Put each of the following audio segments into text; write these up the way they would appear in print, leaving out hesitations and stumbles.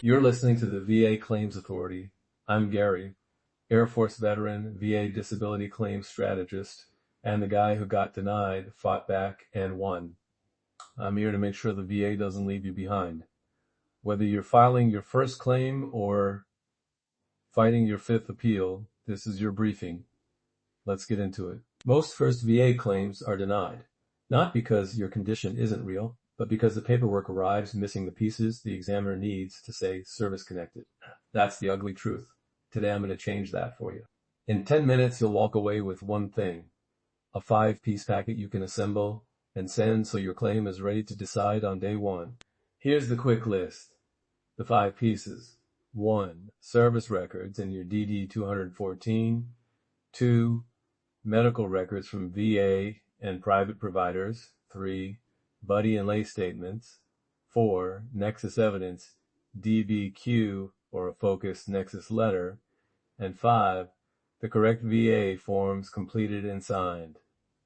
You're listening to the VA Claims Authority. I'm Gary, Air Force veteran, VA disability claims strategist, and the guy who got denied, fought back, and won. I'm here to make sure the VA doesn't leave you behind. Whether you're filing your first claim or fighting your fifth appeal, this is your briefing. Let's get into it. Most first VA claims are denied, not because your condition isn't real, but because the paperwork arrives missing the pieces the examiner needs to say service-connected. That's the ugly truth. Today I'm going to change that for you. In 10 minutes, you'll walk away with one thing, a 5-piece packet you can assemble and send so your claim is ready to decide on day one. Here's the quick list. The 5 pieces. 1. Service records in your DD 214. 2. Medical records from VA and private providers. 3. Buddy and lay statements. 4. Nexus evidence, DBQ or a focused nexus letter. And 5. The correct VA forms completed and signed.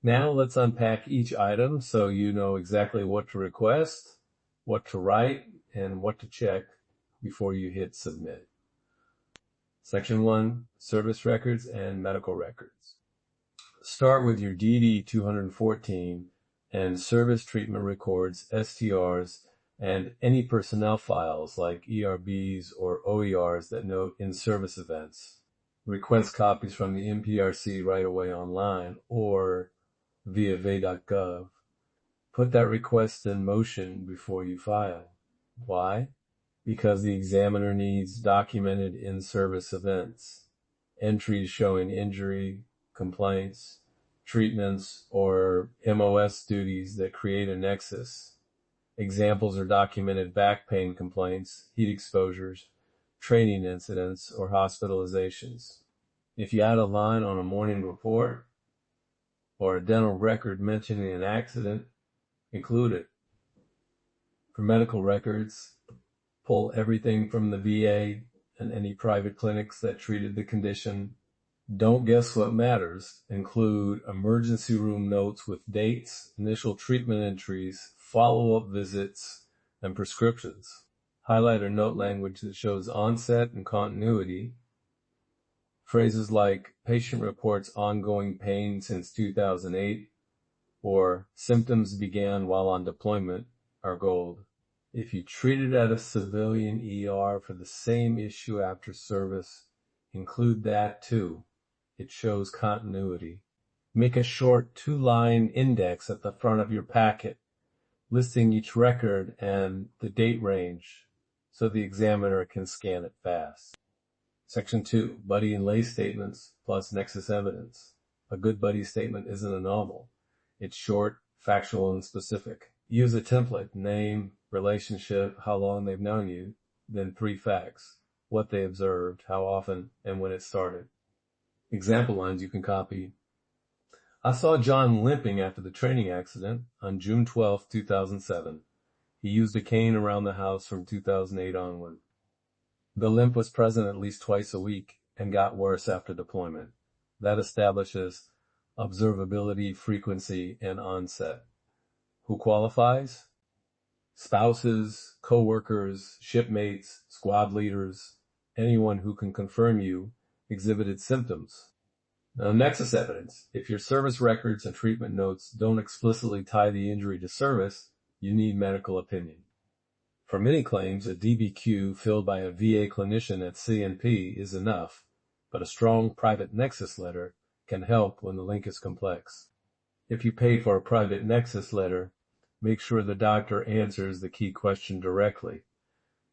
Now let's unpack each item so you know exactly what to request, what to write, and what to check before you hit submit. Section 1, Service Records and Medical Records. Start with your DD 214 and Service Treatment Records, STRs, and any personnel files like ERBs or OERs that note in-service events. Request copies from the NPRC right away online or via va.gov. Put that request in motion before you file. Why? Because the examiner needs documented in-service events, entries showing injury, complaints, treatments, or MOS duties that create a nexus. Examples are documented back pain complaints, heat exposures, training incidents, or hospitalizations. If you add a line on a morning report or a dental record mentioning an accident, include it. For medical records, pull everything from the VA and any private clinics that treated the condition. Don't guess what matters. Include emergency room notes with dates, initial treatment entries, follow-up visits, and prescriptions. Highlight or note language that shows onset and continuity. Phrases like patient reports ongoing pain since 2008 or symptoms began while on deployment are gold. If you treated at a civilian ER for the same issue after service, include that too. It shows continuity. Make a short 2-line index at the front of your packet, listing each record and the date range so the examiner can scan it fast. Section 2, Buddy and lay statements plus nexus evidence. A good buddy statement isn't a novel. It's short, factual, and specific. Use a template, name, relationship, how long they've known you, then 3 facts, what they observed, how often, and when it started. Example lines you can copy. I saw John limping after the training accident on June 12, 2007. He used a cane around the house from 2008 onward. The limp was present at least twice a week and got worse after deployment. That establishes observability, frequency, and onset. Who qualifies? Spouses, co-workers, shipmates, squad leaders, anyone who can confirm you exhibited symptoms. Now, nexus evidence. If your service records and treatment notes don't explicitly tie the injury to service, you need medical opinion. For many claims, a DBQ filled by a VA clinician at CNP is enough, but a strong private nexus letter can help when the link is complex. If you pay for a private nexus letter, make sure the doctor answers the key question directly.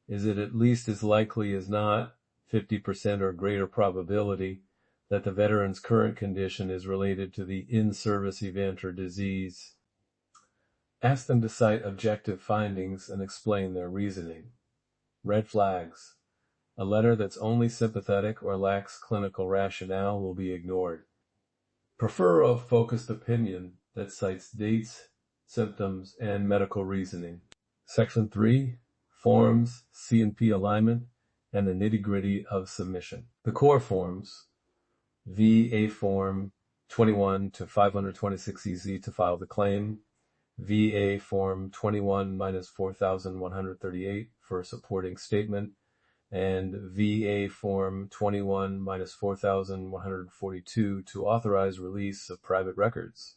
Is it at least as likely as not, 50% or greater probability, that the veteran's current condition is related to the in-service event or disease? Ask them to cite objective findings and explain their reasoning. Red flags. A letter that's only sympathetic or lacks clinical rationale will be ignored. Prefer a focused opinion that cites dates, symptoms, and medical reasoning. Section 3, Forms, CNP alignment, and the nitty-gritty of submission. The core forms, VA Form 21 to 526EZ to file the claim, VA Form 21-4138 for a supporting statement, and VA Form 21-4142 to authorize release of private records.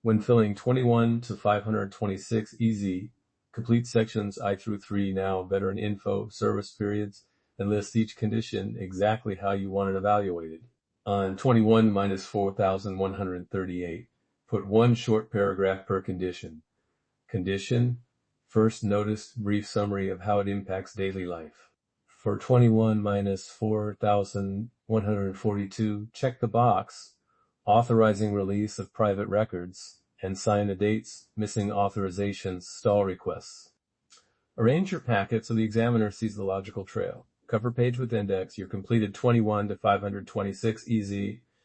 When filling 21 to 526 EZ, complete sections I through 3 now veteran info, service periods, and list each condition exactly how you want it evaluated. On 21-4138, put one short paragraph per condition. Condition, first noticed brief summary of how it impacts daily life. For 21-4142, check the box authorizing release of private records and sign the dates, missing authorizations, stall requests. Arrange your packet so the examiner sees the logical trail. Cover page with index, your completed 21 to 526 EZ,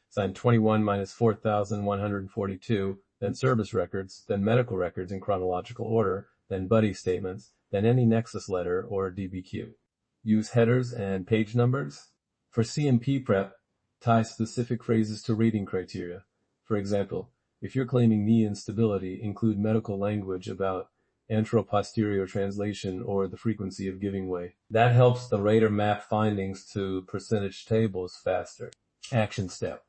signed 21-4142, then service records, then medical records in chronological order, then buddy statements, then any nexus letter or DBQ. Use headers and page numbers. For CMP prep, tie specific phrases to reading criteria. For example, if you're claiming knee instability, include medical language about anteroposterior translation or the frequency of giving way. That helps the rater map findings to percentage tables faster. Action step.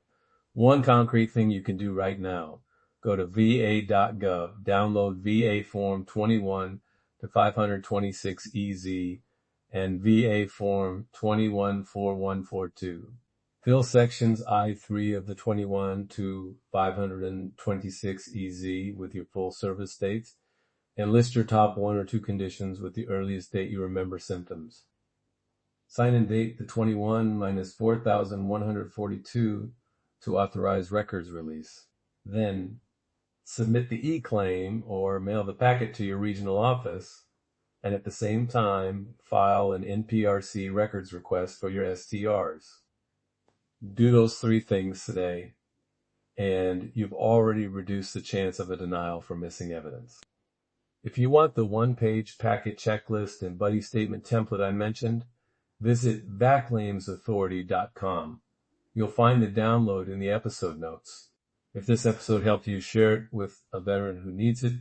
One concrete thing you can do right now. Go to va.gov, download VA Form 21 to 526 EZ and VA Form 21-4142. Fill sections I3 of the 21 to 526 EZ with your full service dates, and list your top 1 or 2 conditions with the earliest date you remember symptoms. Sign and date the 21-4142 to authorize records release. Then, submit the e-claim or mail the packet to your regional office, and at the same time, file an NPRC records request for your STRs. Do those 3 things today, and you've already reduced the chance of a denial for missing evidence. If you want the one-page packet checklist and buddy statement template I mentioned, visit VAClaimsAuthority.com. You'll find the download in the episode notes. If this episode helped you, share it with a veteran who needs it,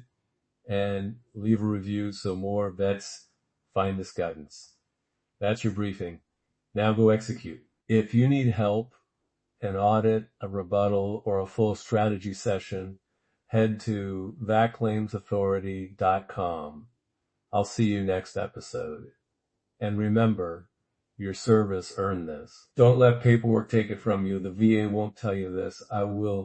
and leave a review so more vets find this guidance. That's your briefing. Now go execute. If you need help, an audit, a rebuttal, or a full strategy session, head to VAClaimsAuthority.com. I'll see you next episode. And remember, your service earned this. Don't let paperwork take it from you. The VA won't tell you this. I will